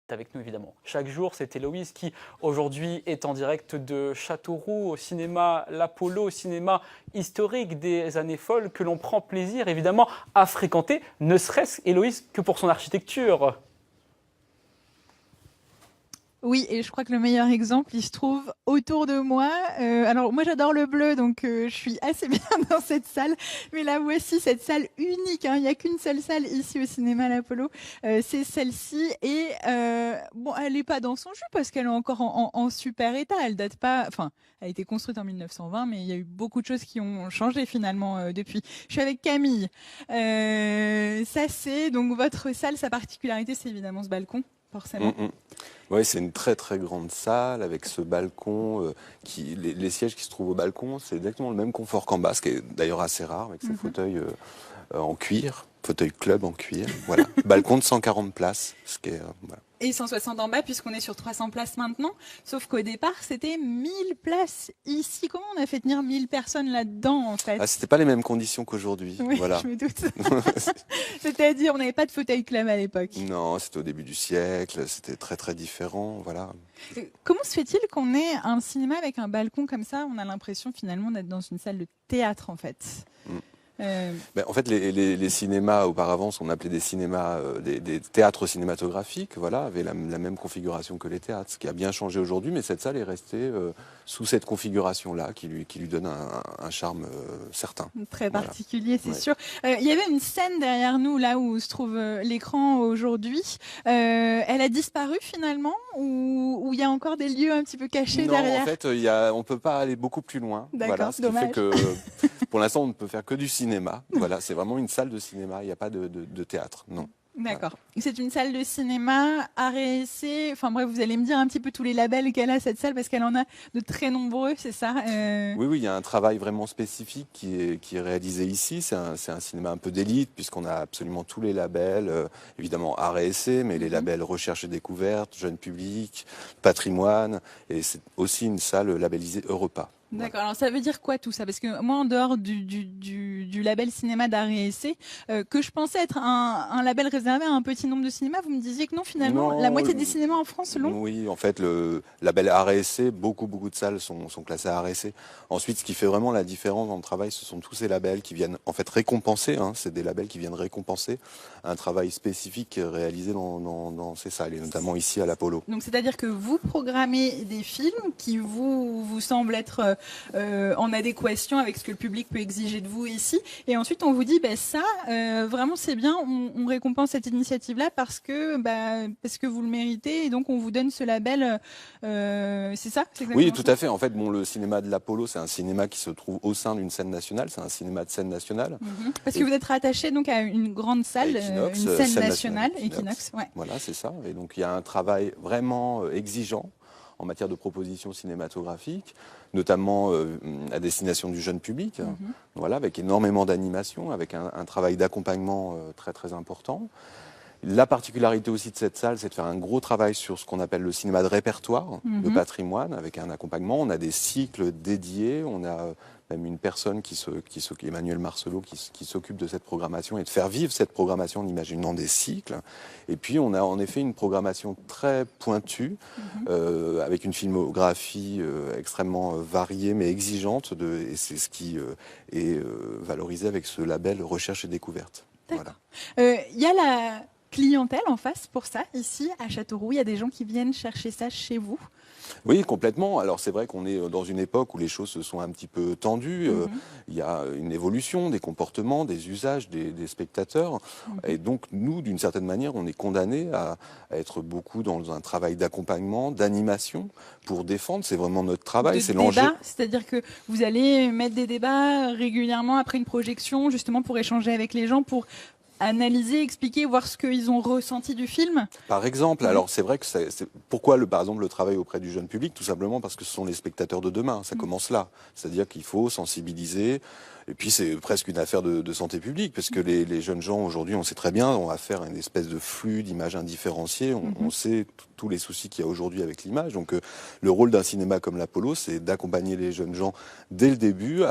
Avec nous évidemment. Chaque jour, c'est Héloïse qui aujourd'hui est en direct de Châteauroux au cinéma L'Apollo, au cinéma historique des années folles que l'on prend plaisir évidemment à fréquenter, ne serait-ce Héloïse que pour son architecture. Oui, et je crois que le meilleur exemple, il se trouve autour de moi. Alors moi j'adore le bleu, donc je suis assez bien dans cette salle. Mais là voici cette salle unique. Hein. Il n'y a qu'une seule salle ici au cinéma L'Apollo. C'est celle-ci. Et bon, elle n'est pas dans son jus parce qu'elle est encore en super état. Elle date pas. Enfin, elle a été construite en 1920, mais il y a eu beaucoup de choses qui ont changé finalement depuis. Je suis avec Camille. Ça c'est donc votre salle. Sa particularité, c'est évidemment ce balcon, forcément. Oui, c'est une très très grande salle avec ce balcon, les sièges qui se trouvent au balcon, c'est exactement le même confort qu'en bas, ce qui est d'ailleurs assez rare, avec ces fauteuils en cuir, fauteuil club en cuir. Voilà. Balcon de 140 places, ce qui est voilà. Et 160 en bas, puisqu'on est sur 300 places maintenant. Sauf qu'au départ, c'était 1000 places ici. Comment on a fait tenir 1000 personnes là-dedans, en fait? Ah, c'était pas les mêmes conditions qu'aujourd'hui. Oui, voilà. je me doute. C'est-à-dire, on n'avait pas de fauteuil club à l'époque. Non, c'était au début du siècle, c'était très très différent, voilà. Comment se fait-il qu'on ait un cinéma avec un balcon comme ça? On a l'impression finalement d'être dans une salle de théâtre, en fait. Ben, en fait, les cinémas auparavant, on appelait des cinémas, des théâtres cinématographiques, voilà, avaient la même configuration que les théâtres, ce qui a bien changé aujourd'hui, mais cette salle est restée sous cette configuration-là, qui lui donne un charme certain. Très Voilà. particulier, c'est Ouais. sûr. Il y avait une scène derrière nous, là où se trouve l'écran aujourd'hui. Elle a disparu finalement, ou il y a encore des lieux un petit peu cachés Non, derrière? en fait, on peut pas aller beaucoup plus loin. D'accord, Voilà, ce qui dommage. fait que pour l'instant, on ne peut faire que du cinéma. Voilà, c'est vraiment une salle de cinéma. Il n'y a pas de théâtre, non. D'accord. C'est une salle de cinéma, art et essai. Enfin bref, vous allez me dire un petit peu tous les labels qu'elle a, cette salle, parce qu'elle en a de très nombreux, c'est ça? Oui, il y a un travail vraiment spécifique qui est réalisé ici. C'est un cinéma un peu d'élite, puisqu'on a absolument tous les labels, évidemment art et essai, mais les labels recherche et découverte, jeune public, patrimoine, et c'est aussi une salle labellisée Europa. D'accord, alors ça veut dire quoi tout ça? Parce que moi, en dehors du label cinéma d'art et essai, que je pensais être un label réservé à un petit nombre de cinémas, vous me disiez que non, finalement, Non, la moitié des cinémas en France l'ont? Oui, en fait, le label art et essai, beaucoup de salles sont classées art et essai. Ensuite, ce qui fait vraiment la différence dans le travail, ce sont tous ces labels qui viennent en fait récompenser, hein, c'est des labels qui viennent récompenser un travail spécifique réalisé dans ces salles, et notamment ici à l'Apollo. Donc c'est-à-dire que vous programmez des films qui vous semblent être en adéquation avec ce que le public peut exiger de vous ici, et ensuite on vous dit ça vraiment c'est bien, on récompense cette initiative-là parce que vous le méritez, et donc on vous donne ce label. C'est ça? C'est Oui, exactement tout à fait. En fait, le cinéma de l'Apollo, c'est un cinéma qui se trouve au sein d'une scène nationale. C'est un cinéma de scène nationale. Parce que vous êtes rattaché donc à une grande salle, Equinox, une scène scène nationale, nationale, Equinox. Ouais. Voilà, c'est ça. Et donc, il y a un travail vraiment exigeant en matière de propositions cinématographiques, notamment à destination du jeune public, voilà, avec énormément d'animation, avec un travail d'accompagnement très très important. La particularité aussi de cette salle, c'est de faire un gros travail sur ce qu'on appelle le cinéma de répertoire, de patrimoine, avec un accompagnement. On a des cycles dédiés, on a même une personne Emmanuel Marcelot, qui s'occupe de cette programmation et de faire vivre cette programmation en imaginant des cycles. Et puis on a en effet une programmation très pointue, avec une filmographie extrêmement variée mais exigeante, et c'est ce qui est valorisé avec ce label Recherche et Découverte. D'accord. Il y a la clientèle en face pour ça, ici à Châteauroux. Il y a des gens qui viennent chercher ça chez vous. Oui, complètement. Alors c'est vrai qu'on est dans une époque où les choses se sont un petit peu tendues. Il y a une évolution des comportements, des usages des spectateurs. Et donc nous, d'une certaine manière, on est condamnés à être beaucoup dans un travail d'accompagnement, d'animation pour défendre. C'est vraiment notre travail, c'est l'enjeu. C'est-à-dire que vous allez mettre des débats régulièrement après une projection, justement pour échanger avec les gens, pour analyser, expliquer, voir ce qu'ils ont ressenti du film. Par exemple, alors c'est vrai que pourquoi par exemple le travail auprès du jeune public? Tout simplement parce que ce sont les spectateurs de demain, ça commence là. C'est-à-dire qu'il faut sensibiliser, et puis c'est presque une affaire de santé publique, parce que les jeunes gens aujourd'hui, on sait très bien, on va faire une espèce de flux d'images indifférenciées, on sait tous les soucis qu'il y a aujourd'hui avec l'image. Donc le rôle d'un cinéma comme l'Apollo, c'est d'accompagner les jeunes gens dès le début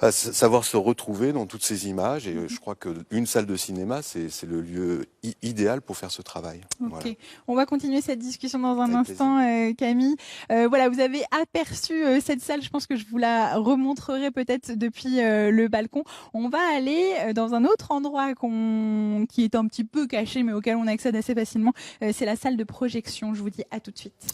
Savoir se retrouver dans toutes ces images, et je crois qu'une salle de cinéma, c'est le lieu idéal pour faire ce travail. Ok, Voilà. on va continuer cette discussion dans un Avec instant, Camille. Voilà, vous avez aperçu cette salle, je pense que je vous la remontrerai peut-être depuis le balcon. On va aller dans un autre endroit qui est un petit peu caché, mais auquel on accède assez facilement. C'est la salle de projection. Je vous dis à tout de suite.